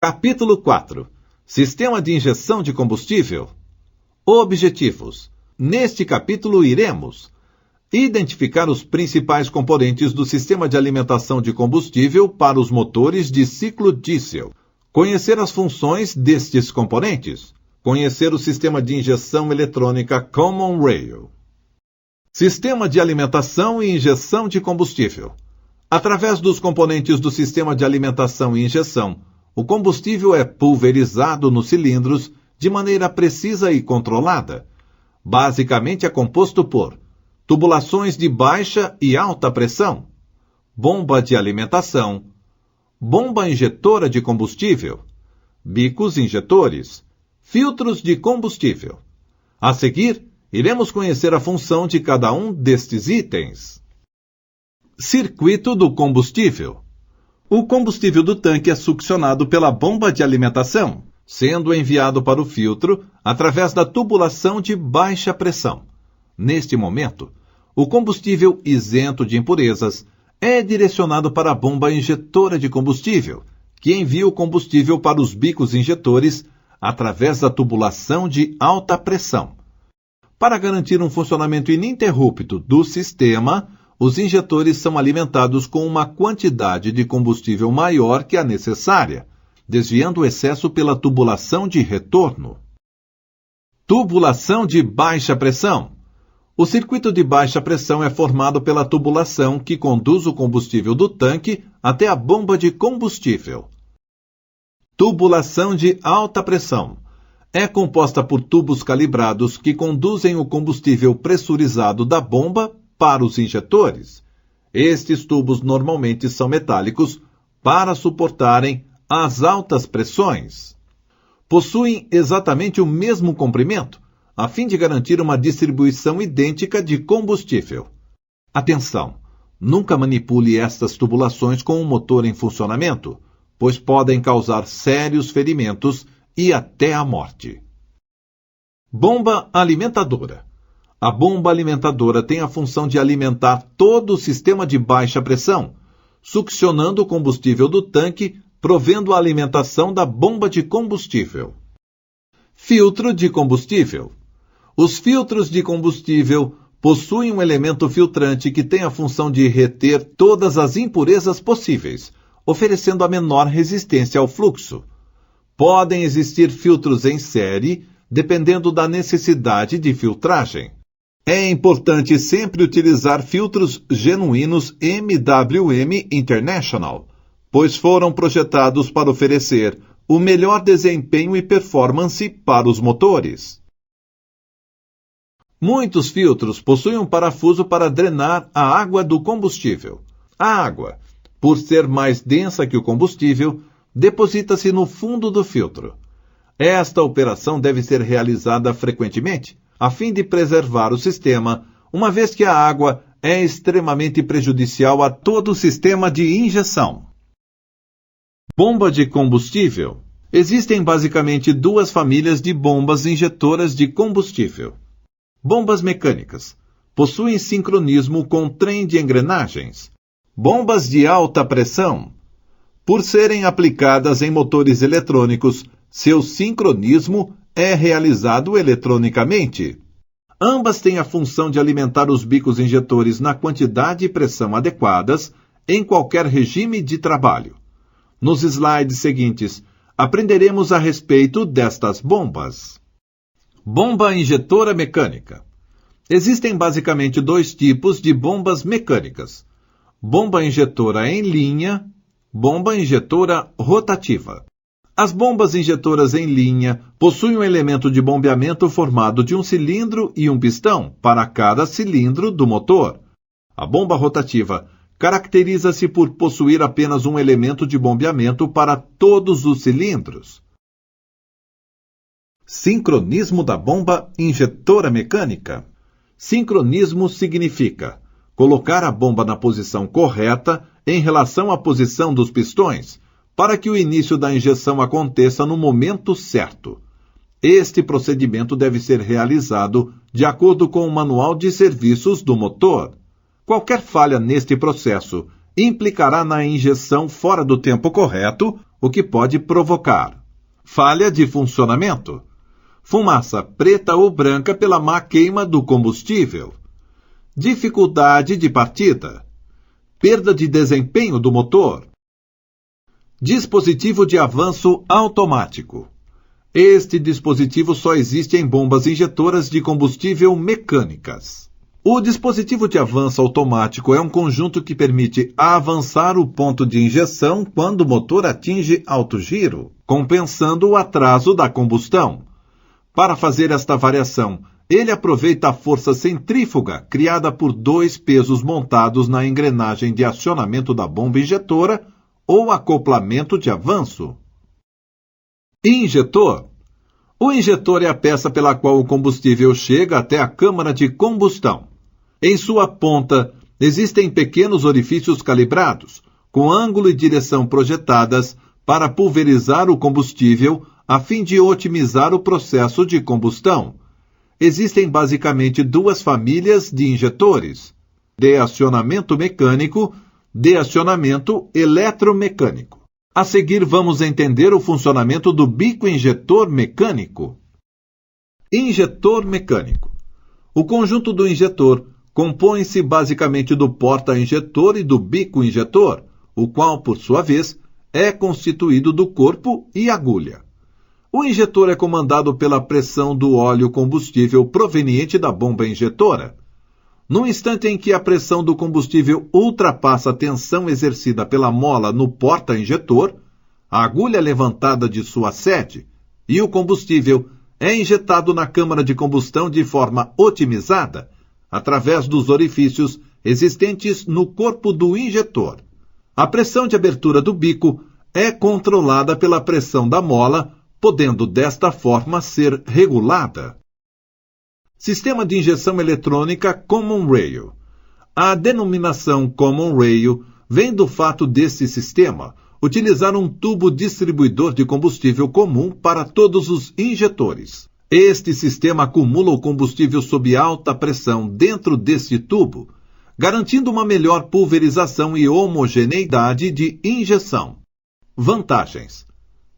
Capítulo 4. Sistema de injeção de combustível. Objetivos. Neste capítulo iremos identificar os principais componentes do sistema de alimentação de combustível para os motores de ciclo diesel. Conhecer as funções destes componentes. Conhecer o sistema de injeção eletrônica Common Rail. Sistema de alimentação e injeção de combustível. Através dos componentes do sistema de alimentação e injeção, o combustível é pulverizado nos cilindros de maneira precisa e controlada. Basicamente é composto por tubulações de baixa e alta pressão, bomba de alimentação, bomba injetora de combustível, bicos injetores, filtros de combustível. A seguir, iremos conhecer a função de cada um destes itens. Circuito do combustível. O combustível do tanque é succionado pela bomba de alimentação, sendo enviado para o filtro através da tubulação de baixa pressão. Neste momento, o combustível isento de impurezas é direcionado para a bomba injetora de combustível, que envia o combustível para os bicos injetores através da tubulação de alta pressão. Para garantir um funcionamento ininterrupto do sistema, os injetores são alimentados com uma quantidade de combustível maior que a necessária, desviando o excesso pela tubulação de retorno. Tubulação de baixa pressão. O circuito de baixa pressão é formado pela tubulação que conduz o combustível do tanque até a bomba de combustível. Tubulação de alta pressão. É composta por tubos calibrados que conduzem o combustível pressurizado da bomba para os injetores. Estes tubos normalmente são metálicos para suportarem as altas pressões. Possuem exatamente o mesmo comprimento, a fim de garantir uma distribuição idêntica de combustível. Atenção! Nunca manipule estas tubulações com o motor em funcionamento, pois podem causar sérios ferimentos e até a morte. Bomba alimentadora. A bomba alimentadora tem a função de alimentar todo o sistema de baixa pressão, succionando o combustível do tanque, provendo a alimentação da bomba de combustível. Filtro de combustível. Os filtros de combustível possuem um elemento filtrante que tem a função de reter todas as impurezas possíveis, oferecendo a menor resistência ao fluxo. Podem existir filtros em série, dependendo da necessidade de filtragem. É importante sempre utilizar filtros genuínos MWM International, pois foram projetados para oferecer o melhor desempenho e performance para os motores. Muitos filtros possuem um parafuso para drenar a água do combustível. A água, por ser mais densa que o combustível, deposita-se no fundo do filtro. Esta operação deve ser realizada frequentemente, a fim de preservar o sistema, uma vez que a água é extremamente prejudicial a todo o sistema de injeção. Bomba de combustível. Existem basicamente duas famílias de bombas injetoras de combustível. Bombas mecânicas. Possuem sincronismo com trem de engrenagens. Bombas de alta pressão. Por serem aplicadas em motores eletrônicos, seu sincronismo é realizado eletronicamente. Ambas têm a função de alimentar os bicos injetores na quantidade e pressão adequadas em qualquer regime de trabalho. Nos slides seguintes, aprenderemos a respeito destas bombas. Bomba injetora mecânica. Existem basicamente dois tipos de bombas mecânicas: bomba injetora em linha, bomba injetora rotativa. As bombas injetoras em linha possuem um elemento de bombeamento formado de um cilindro e um pistão para cada cilindro do motor. A bomba rotativa caracteriza-se por possuir apenas um elemento de bombeamento para todos os cilindros. Sincronismo da bomba injetora mecânica. Sincronismo significa colocar a bomba na posição correta em relação à posição dos pistões, para que o início da injeção aconteça no momento certo. Este procedimento deve ser realizado de acordo com o manual de serviços do motor. Qualquer falha neste processo implicará na injeção fora do tempo correto o que pode provocar falha de funcionamento, fumaça preta ou branca pela má queima do combustível, dificuldade de partida, perda de desempenho do motor. Dispositivo de avanço automático. Este dispositivo só existe em bombas injetoras de combustível mecânicas. O dispositivo de avanço automático é um conjunto que permite avançar o ponto de injeção quando o motor atinge alto giro, compensando o atraso da combustão. Para fazer esta variação, ele aproveita a força centrífuga criada por dois pesos montados na engrenagem de acionamento da bomba injetora ou acoplamento de avanço. Injetor. O injetor é a peça pela qual o combustível chega até a câmara de combustão. Em sua ponta, existem pequenos orifícios calibrados, com ângulo e direção projetadas para pulverizar o combustível a fim de otimizar o processo de combustão. Existem basicamente duas famílias de injetores: de acionamento mecânico, de acionamento eletromecânico. A seguir, vamos entender o funcionamento do bico injetor mecânico. Injetor mecânico. O conjunto do injetor compõe-se basicamente do porta-injetor e do bico injetor, o qual, por sua vez, é constituído do corpo e agulha. O injetor é comandado pela pressão do óleo combustível proveniente da bomba injetora. No instante em que a pressão do combustível ultrapassa a tensão exercida pela mola no porta-injetor, a agulha é levantada de sua sede e o combustível é injetado na câmara de combustão de forma otimizada, através dos orifícios existentes no corpo do injetor. A pressão de abertura do bico é controlada pela pressão da mola, podendo desta forma ser regulada. Sistema de injeção eletrônica Common Rail. A denominação Common Rail vem do fato desse sistema utilizar um tubo distribuidor de combustível comum para todos os injetores. Este sistema acumula o combustível sob alta pressão dentro deste tubo, garantindo uma melhor pulverização e homogeneidade de injeção. Vantagens: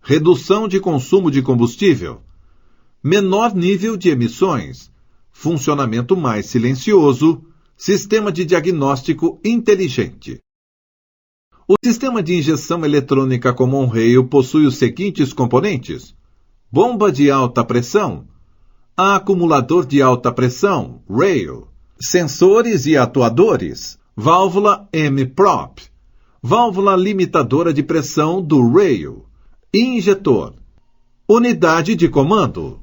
redução de consumo de combustível, menor nível de emissões, funcionamento mais silencioso, sistema de diagnóstico inteligente. O sistema de injeção eletrônica Common Rail possui os seguintes componentes: bomba de alta pressão, acumulador de alta pressão, rail, sensores e atuadores, válvula M-prop, válvula limitadora de pressão do rail, injetor, unidade de comando.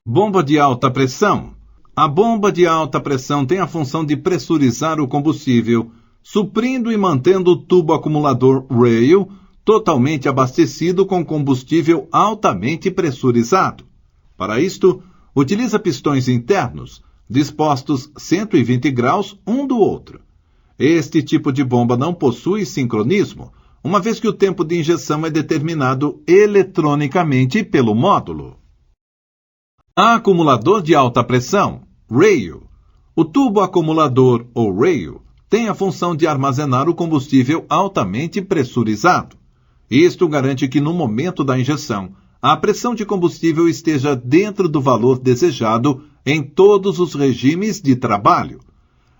Bomba de alta pressão. A bomba de alta pressão tem a função de pressurizar o combustível, suprindo e mantendo o tubo acumulador rail totalmente abastecido com combustível altamente pressurizado. Para isto, utiliza pistões internos, dispostos 120 graus um do outro. Este tipo de bomba não possui sincronismo, uma vez que o tempo de injeção é determinado eletronicamente pelo módulo. Acumulador de alta pressão, rail. O tubo acumulador, ou rail, tem a função de armazenar o combustível altamente pressurizado. Isto garante que no momento da injeção, a pressão de combustível esteja dentro do valor desejado em todos os regimes de trabalho.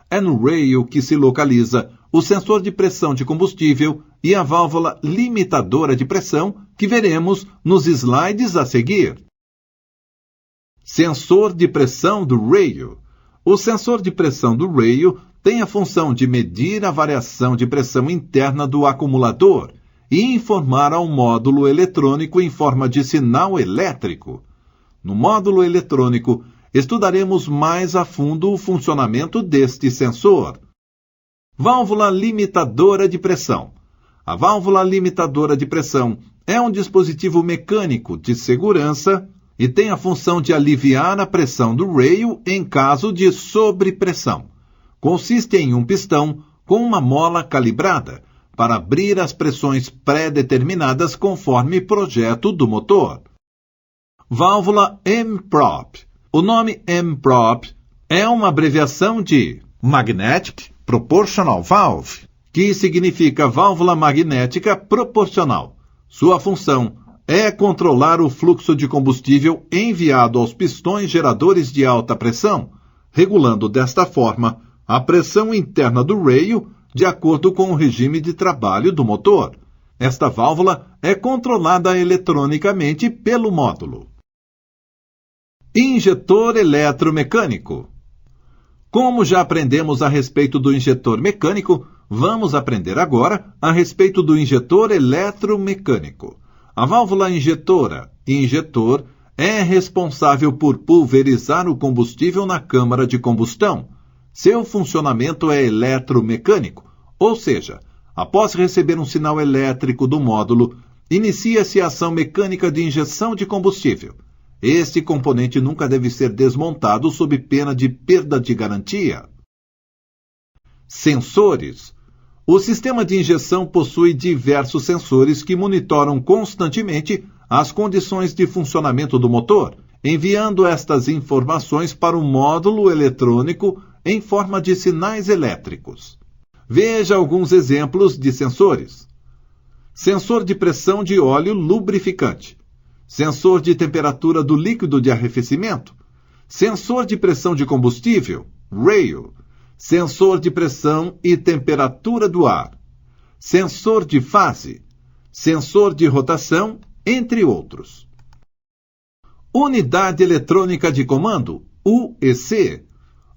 É no rail que se localiza o sensor de pressão de combustível e a válvula limitadora de pressão que veremos nos slides a seguir. Sensor de pressão do rail. O sensor de pressão do rail tem a função de medir a variação de pressão interna do acumulador e informar ao módulo eletrônico em forma de sinal elétrico. No módulo eletrônico, estudaremos mais a fundo o funcionamento deste sensor. Válvula limitadora de pressão. A válvula limitadora de pressão é um dispositivo mecânico de segurança e tem a função de aliviar a pressão do rail em caso de sobrepressão. Consiste em um pistão com uma mola calibrada para abrir as pressões pré-determinadas conforme projeto do motor. Válvula M-prop. O nome M-prop é uma abreviação de Magnetic Proportional Valve, que significa válvula magnética proporcional. Sua função é controlar o fluxo de combustível enviado aos pistões geradores de alta pressão, regulando desta forma a pressão interna do rail de acordo com o regime de trabalho do motor. Esta válvula é controlada eletronicamente pelo módulo. Injetor eletromecânico. Como já aprendemos a respeito do injetor mecânico, vamos aprender agora a respeito do injetor eletromecânico. A válvula injetora, injetor, é responsável por pulverizar o combustível na câmara de combustão. Seu funcionamento é eletromecânico, ou seja, após receber um sinal elétrico do módulo, inicia-se a ação mecânica de injeção de combustível. Este componente nunca deve ser desmontado sob pena de perda de garantia. Sensores. O sistema de injeção possui diversos sensores que monitoram constantemente as condições de funcionamento do motor, enviando estas informações para o módulo eletrônico em forma de sinais elétricos. Veja alguns exemplos de sensores. Sensor de pressão de óleo lubrificante. Sensor de temperatura do líquido de arrefecimento. Sensor de pressão de combustível, rail. Sensor de pressão e temperatura do ar. Sensor de fase. Sensor de rotação, entre outros. Unidade Eletrônica de Comando, UEC.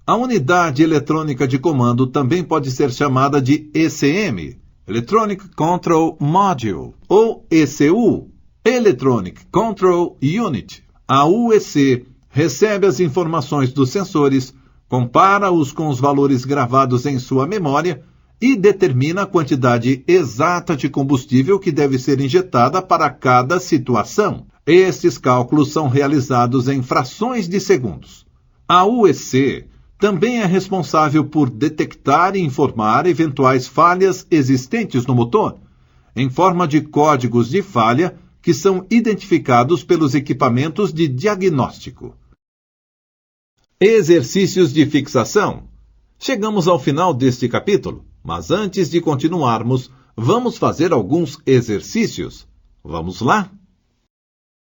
A Unidade Eletrônica de Comando também pode ser chamada de ECM, Electronic Control Module, ou ECU, Electronic Control Unit. A UEC recebe as informações dos sensores, compara-os com os valores gravados em sua memória e determina a quantidade exata de combustível que deve ser injetada para cada situação. Estes cálculos são realizados em frações de segundos. A UEC também é responsável por detectar e informar eventuais falhas existentes no motor, em forma de códigos de falha que são identificados pelos equipamentos de diagnóstico. Exercícios de fixação. Chegamos ao final deste capítulo, mas antes de continuarmos, vamos fazer alguns exercícios. Vamos lá?